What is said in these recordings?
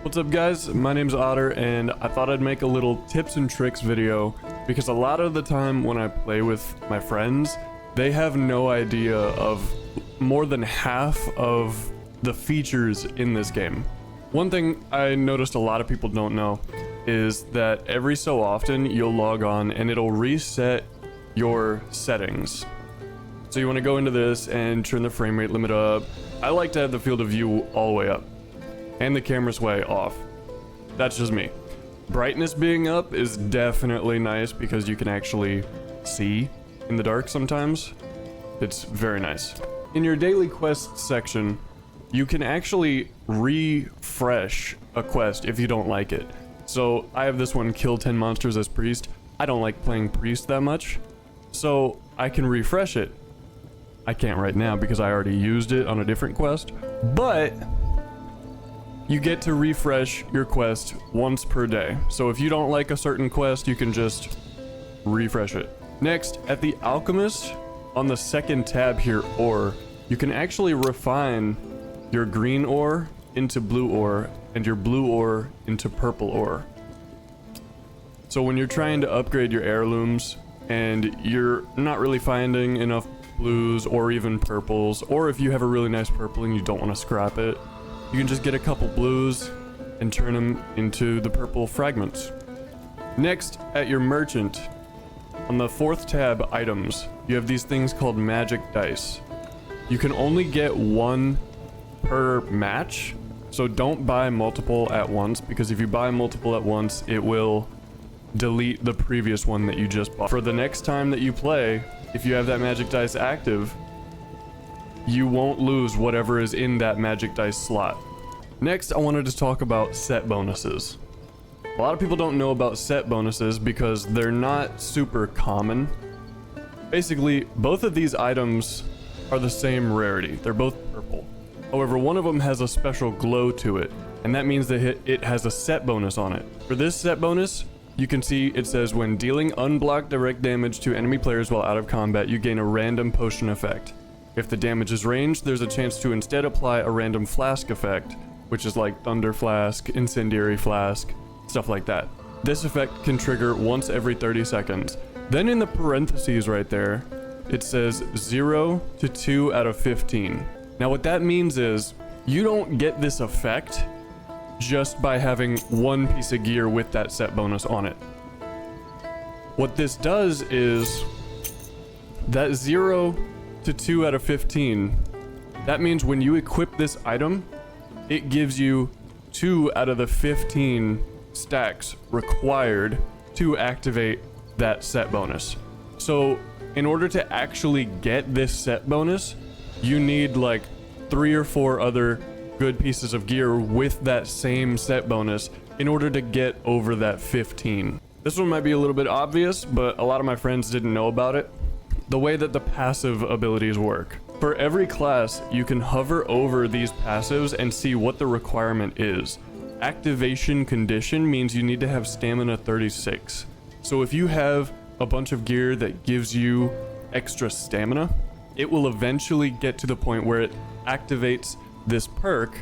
What's up guys, my name's Otter and I thought I'd make a little tips and tricks video because a lot of the time when I play with my friends, they have no idea of more than half of the features in this game. One thing I noticed a lot of people don't know is that every so often you'll log on and it'll reset your settings. So you want to go into this and turn the frame rate limit up. I like to have the field of view all the way up and the camera sway off. That's just me. Brightness being up is definitely nice because you can actually see in the dark sometimes. It's very nice. In your daily quest section, you can actually refresh a quest if you don't like it. So I have this one, kill 10 monsters as priest. I don't like playing priest that much, so I can refresh it. I can't right now because I already used it on a different quest, but you get to refresh your quest once per day. So if you don't like a certain quest, you can just refresh it. Next, at the alchemist, on the second tab here, ore, you can actually refine your green ore into blue ore and your blue ore into purple ore. So when you're trying to upgrade your heirlooms and you're not really finding enough blues or even purples, or if you have a really nice purple and you don't want to scrap it, you can just get a couple blues and turn them into the purple fragments. Next, at your merchant, on the fourth tab, items, you have these things called magic dice. You can only get one per match, so don't buy multiple at once, because if you buy multiple at once, it will delete the previous one that you just bought. For the next time that you play, if you have that magic dice active, you won't lose whatever is in that magic dice slot. Next, I wanted to talk about set bonuses. A lot of people don't know about set bonuses because they're not super common. Basically, both of these items are the same rarity. They're both purple. However, one of them has a special glow to it, and that means that it has a set bonus on it. For this set bonus, you can see it says when dealing unblocked direct damage to enemy players while out of combat, you gain a random potion effect. If the damage is ranged, there's a chance to instead apply a random flask effect, which is like thunder flask, incendiary flask, stuff like that. This effect can trigger once every 30 seconds. Then in the parentheses right there, it says 0 to 2 out of 15. Now what that means is you don't get this effect just by having one piece of gear with that set bonus on it. What this does is that 0 to 2 out of 15, that means when you equip this item, it gives you 2 out of the 15 stacks required to activate that set bonus. So in order to actually get this set bonus, you need like 3 or 4 other good pieces of gear with that same set bonus in order to get over that 15. This one might be a little bit obvious, but a lot of my friends didn't know about it. The way that the passive abilities work. For every class, you can hover over these passives and see what the requirement is. Activation condition means you need to have stamina 36. So if you have a bunch of gear that gives you extra stamina, it will eventually get to the point where it activates this perk,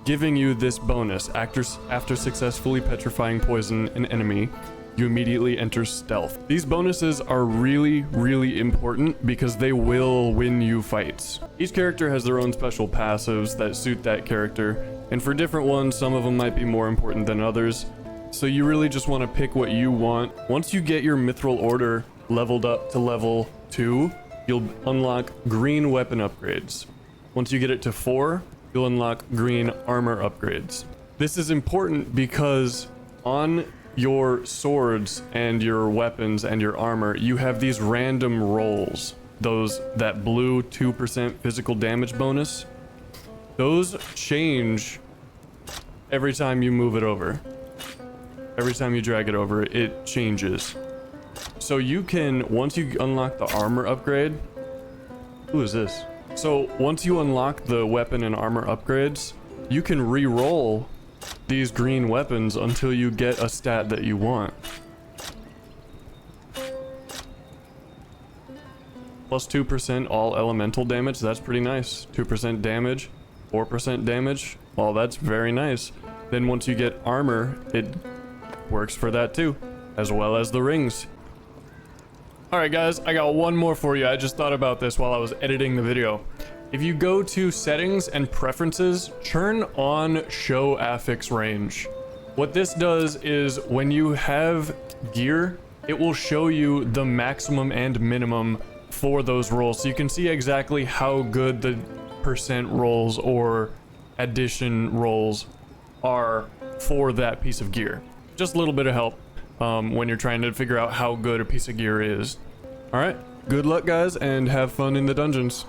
giving you this bonus. After successfully petrifying poison an enemy, you immediately enter stealth. These bonuses are really, really important because they will win you fights. Each character has their own special passives that suit that character, and for different ones, some of them might be more important than others. So you really just want to pick what you want. Once you get your mithril order leveled up to level 2, you'll unlock green weapon upgrades. Once you get it to 4, you'll unlock green armor upgrades. This is important because on your swords and your weapons and your armor, you have these random rolls. That blue 2% physical damage bonus, those change every time you move it over. Every time you drag it over, it changes. So you can, once you unlock the armor upgrade, who is this? So once you unlock the weapon and armor upgrades, you can re-roll these green weapons until you get a stat that you want. Plus 2% all elemental damage, that's pretty nice. 2% damage, 4% damage. Well, that's very nice. Then once you get armor, it works for that too, as well as the rings. Alright guys, I got one more for you. I just thought about this while I was editing the video. If you go to settings and preferences, turn on show AIX Range. What this does is when you have gear, it will show you the maximum and minimum for those rolls. So you can see exactly how good the percent rolls or addition rolls are for that piece of gear. Just a little bit of help when you're trying to figure out how good a piece of gear is. All right, good luck guys, and have fun in the dungeons.